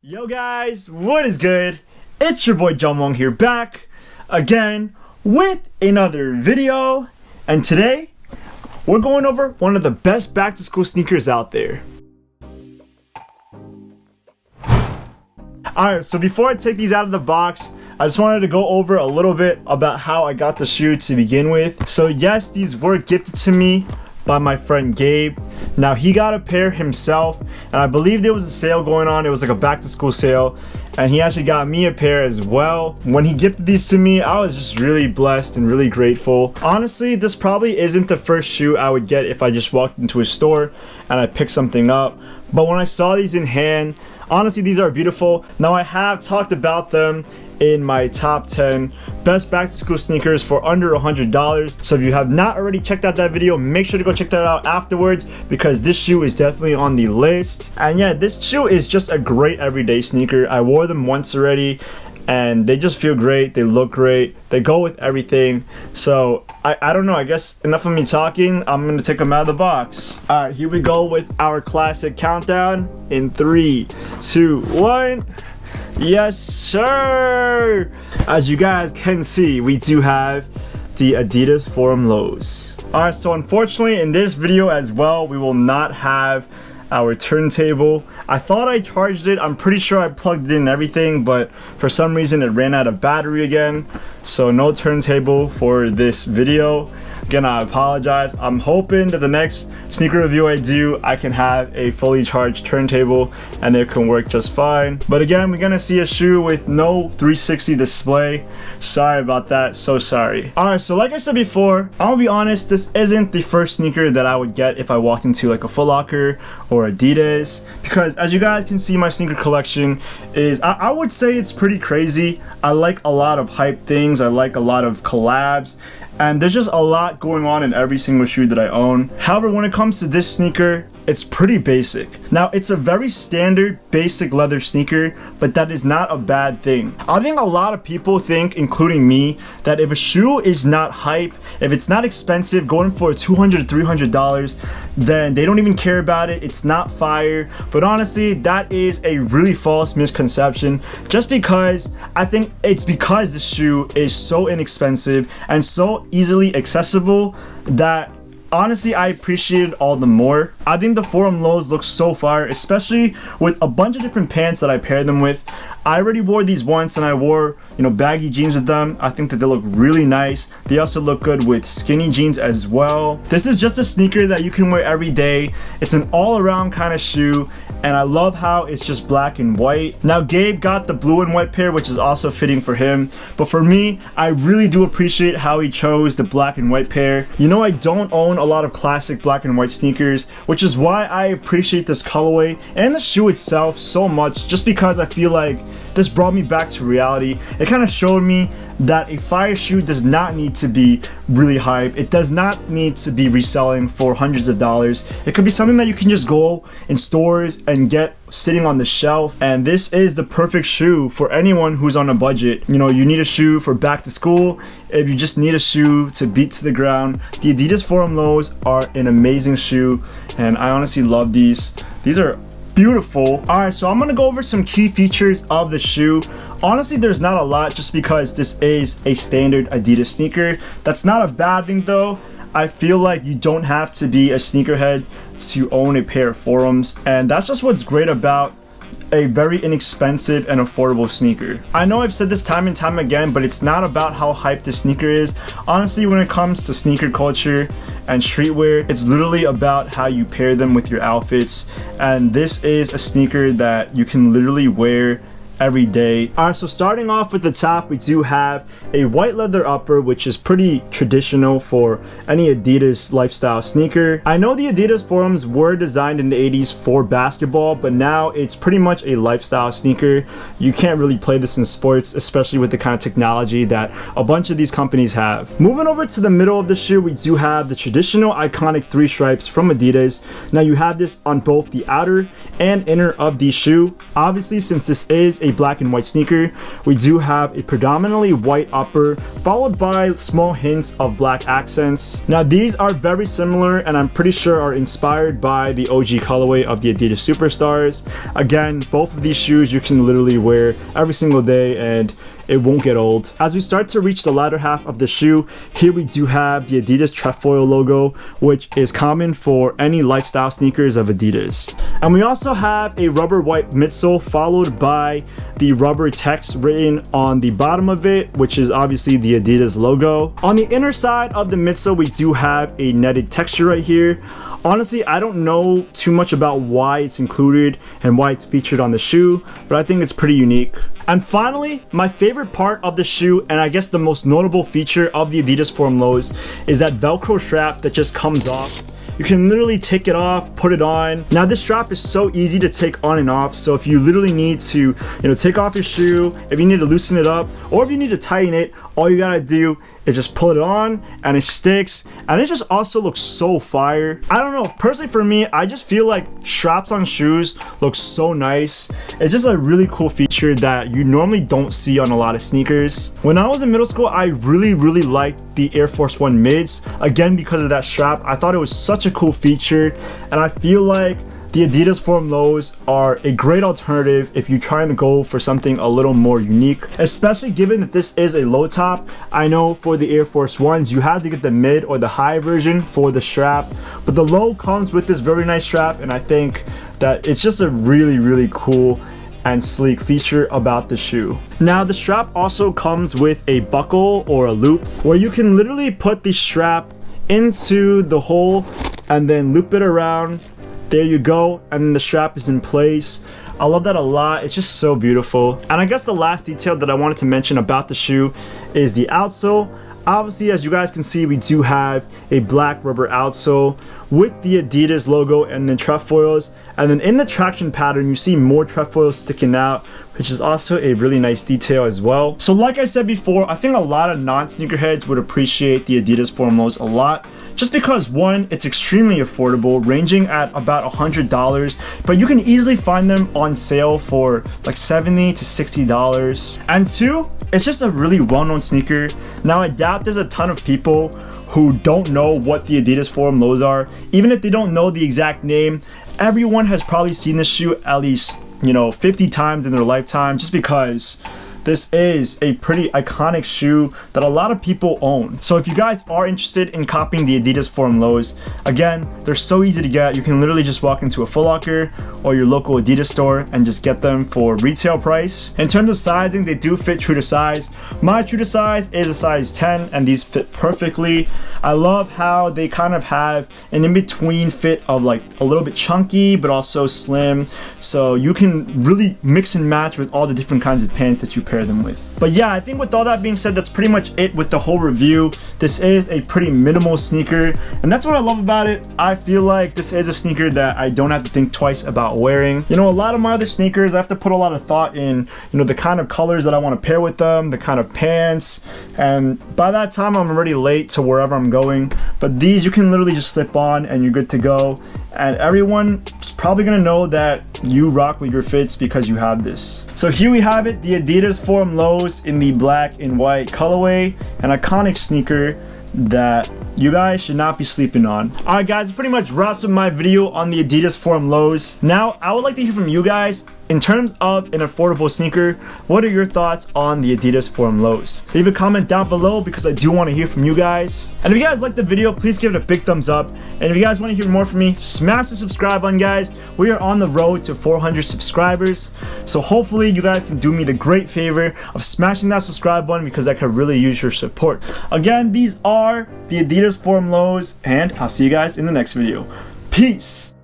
Yo guys, what is good? It's your boy Jumwong here, back again with another video, and today we're going over one of the best back to school sneakers out there. Alright, so before I take these out of the box, I just wanted to go over a little bit about how I got the shoe to begin with. So yes, these were gifted to me by my friend Gabe. Now he got a pair himself, and I believe there was a sale going on. It was like a back to school sale, and he actually got me a pair as well. When he gifted these to me, I was just really blessed and really grateful. Honestly, this probably isn't the first shoe I would get if I just walked into a store and I picked something up, but when I saw these in hand, honestly, these are beautiful. Now I have talked about them in my top 10 best back to school sneakers for under $100. So if you have not already checked out that video, make sure to go check that out afterwards, because this shoe is definitely on the list. And yeah, this shoe is just a great everyday sneaker. I wore them once already and they just feel great, they look great, they go with everything. So I don't know, I guess enough of me talking, I'm gonna take them out of the box. Alright, here we go with our classic countdown in 3, 2, 1. Yes sir! As you guys can see, we do have the Adidas Forum Lows. Alright, so unfortunately in this video as well, we will not have our turntable. I thought I charged it, I'm pretty sure I plugged it in and everything, but for some reason it ran out of battery again. So no turntable for this video. Again, I apologize. I'm hoping that the next sneaker review I do, I can have a fully charged turntable and it can work just fine. But again, we're gonna see a shoe with no 360 display. Sorry about that, so sorry. Alright, so like I said before, I'll be honest, this isn't the first sneaker that I would get if I walked into like a Foot Locker or Adidas, because as you guys can see, my sneaker collection is, I would say it's pretty crazy. I like a lot of hype things, I like a lot of collabs, and there's just a lot going on in every single shoe that I own. However, when it comes to this sneaker, it's pretty basic. Now, it's a very standard basic leather sneaker, but that is not a bad thing. I think a lot of people think, including me, that if a shoe is not hype, if it's not expensive, going for $200 to $300, then they don't even care about it, it's not fire. But honestly, that is a really false misconception, just because I think it's because the shoe is so inexpensive and so easily accessible that honestly, I appreciate it all the more. I think the Forum Lows look so fire, especially with a bunch of different pants that I paired them with. I already wore these once and I wore, baggy jeans with them. I think that they look really nice. They also look good with skinny jeans as well. This is just a sneaker that you can wear every day. It's an all-around kind of shoe, and I love how it's just black and white. Now, Gabe got the blue and white pair, which is also fitting for him, but for me, I really do appreciate how he chose the black and white pair. I don't own a lot of classic black and white sneakers, which is why I appreciate this colorway and the shoe itself so much, just because I feel like this brought me back to reality. It kind of showed me that a fire shoe does not need to be really hype. It does not need to be reselling for hundreds of dollars. It could be something that you can just go in stores and get sitting on the shelf, and this is the perfect shoe for anyone who's on a budget. You need a shoe for back to school. If you just need a shoe to beat to the ground, the Adidas Forum Lows are an amazing shoe, and I honestly love these. These are beautiful. Alright, so I'm gonna go over some key features of the shoe. Honestly, there's not a lot, just because this is a standard Adidas sneaker. That's not a bad thing though. I feel like you don't have to be a sneakerhead to own a pair of Forums, and that's just what's great about a very inexpensive and affordable sneaker. I know I've said this time and time again, but it's not about how hyped the sneaker is. Honestly, when it comes to sneaker culture and streetwear, it's literally about how you pair them with your outfits, and this is a sneaker that you can literally wear every day. Alright, so starting off with the top, we do have a white leather upper, which is pretty traditional for any Adidas lifestyle sneaker. I know the Adidas Forums were designed in the 80s for basketball, but now it's pretty much a lifestyle sneaker. You can't really play this in sports, especially with the kind of technology that a bunch of these companies have. Moving over to the middle of the shoe, we do have the traditional iconic 3 stripes from Adidas. Now you have this on both the outer and inner of the shoe. Obviously, since this is a black and white sneaker, we do have a predominantly white upper followed by small hints of black accents. Now these are very similar and I'm pretty sure are inspired by the OG colorway of the Adidas Superstars. Again, both of these shoes you can literally wear every single day and it won't get old. As we start to reach the latter half of the shoe, here we do have the Adidas trefoil logo, which is common for any lifestyle sneakers of Adidas. And we also have a rubber white midsole followed by the rubber text written on the bottom of it, which is obviously the Adidas logo. On the inner side of the midsole, we do have a netted texture right here. Honestly, I don't know too much about why it's included and why it's featured on the shoe, but I think it's pretty unique. And finally, my favorite part of the shoe, and I guess the most notable feature of the Adidas Forum Lows, is that Velcro strap that just comes off. You can literally take it off, put it on. Now this strap is so easy to take on and off, so if you literally need to, take off your shoe, if you need to loosen it up, or if you need to tighten it, all you gotta do is just pull it on and it sticks, and it just also looks so fire. I don't know, personally for me, I just feel like straps on shoes look so nice. It's just a really cool feature that you normally don't see on a lot of sneakers. When I was in middle school, I really liked the Air Force One mids, again because of that strap. I thought it was such a cool feature, and I feel like the Adidas Forum Lows are a great alternative if you're trying to go for something a little more unique, especially given that this is a low top. I know for the Air Force Ones, you had to get the mid or the high version for the strap, but the low comes with this very nice strap, and I think that it's just a really cool and sleek feature about the shoe. Now the strap also comes with a buckle or a loop where you can literally put the strap into the hole and then loop it around. There you go, and then the strap is in place. I love that a lot. It's just so beautiful. And I guess the last detail that I wanted to mention about the shoe is the outsole. Obviously, as you guys can see, we do have a black rubber outsole with the Adidas logo and then trefoils. And then in the traction pattern, you see more trefoils sticking out, which is also a really nice detail as well. So like I said before, I think a lot of non-sneakerheads would appreciate the Adidas Forum Lows a lot, just because one, it's extremely affordable, ranging at about $100, but you can easily find them on sale for like $70 to $60. And two, it's just a really well-known sneaker. Now I doubt there's a ton of people who don't know what the Adidas Forum Lows are. Even if they don't know the exact name, everyone has probably seen this shoe at least 50 times in their lifetime, just because this is a pretty iconic shoe that a lot of people own. So if you guys are interested in copying the Adidas Forum Lows, again, they're so easy to get. You can literally just walk into a Foot Locker or your local Adidas store and just get them for retail price. In terms of sizing, they do fit true to size. My true to size is a size 10 and these fit perfectly. I love how they kind of have an in-between fit of like a little bit chunky but also slim, so you can really mix and match with all the different kinds of pants that you pair them with. But yeah, I think with all that being said, that's pretty much it with the whole review. This is a pretty minimal sneaker, and that's what I love about it. I feel like this is a sneaker that I don't have to think twice about wearing. A lot of my other sneakers, I have to put a lot of thought in, the kind of colors that I want to pair with them, the kind of pants, and by that time I'm already late to wherever I'm going. But these you can literally just slip on and you're good to go, and everyone's probably gonna know that you rock with your fits because you have this. So here we have it, the Adidas Forum Lows in the black and white colorway, an iconic sneaker that you guys should not be sleeping on. Alright guys, it pretty much wraps up my video on the Adidas Forum Lows. Now, I would like to hear from you guys. In terms of an affordable sneaker, what are your thoughts on the Adidas Forum Lows? Leave a comment down below because I do want to hear from you guys. And if you guys liked the video, please give it a big thumbs up. And if you guys want to hear more from me, smash the subscribe button, guys. We are on the road to 400 subscribers. So hopefully you guys can do me the great favor of smashing that subscribe button because I could really use your support. Again, these are the Adidas Forum Lows, and I'll see you guys in the next video. Peace!